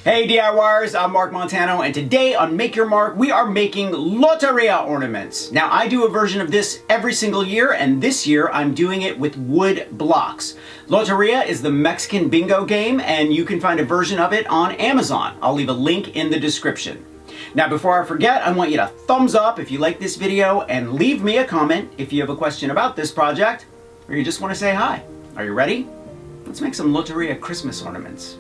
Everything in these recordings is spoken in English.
Hey DIYers, I'm Mark Montano, and today on Make Your Mark, we are making Loteria ornaments. Now, I do a version of this every single year, and this year I'm doing it with wood blocks. Loteria is the Mexican bingo game, and you can find a version of it on Amazon. I'll leave a link in the description. Now, before I forget, I want you to thumbs up if you like this video, and leave me a comment if you have a question about this project, or you just want to say hi. Are you ready? Let's make some Loteria Christmas ornaments.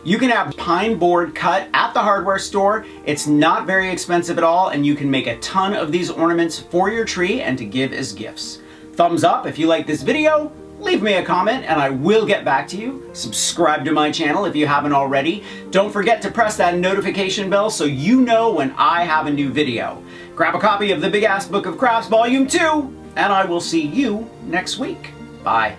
You can have pine board cut at the hardware store. It's not very expensive at all, and you can make a ton of these ornaments for your tree and to give as gifts. Thumbs up if you like this video, leave me a comment and I will get back to you. Subscribe to my channel if you haven't already. Don't forget to press that notification bell so you know when I have a new video. Grab a copy of the Big Ass Book of Crafts Volume 2, and I will see you next week. Bye.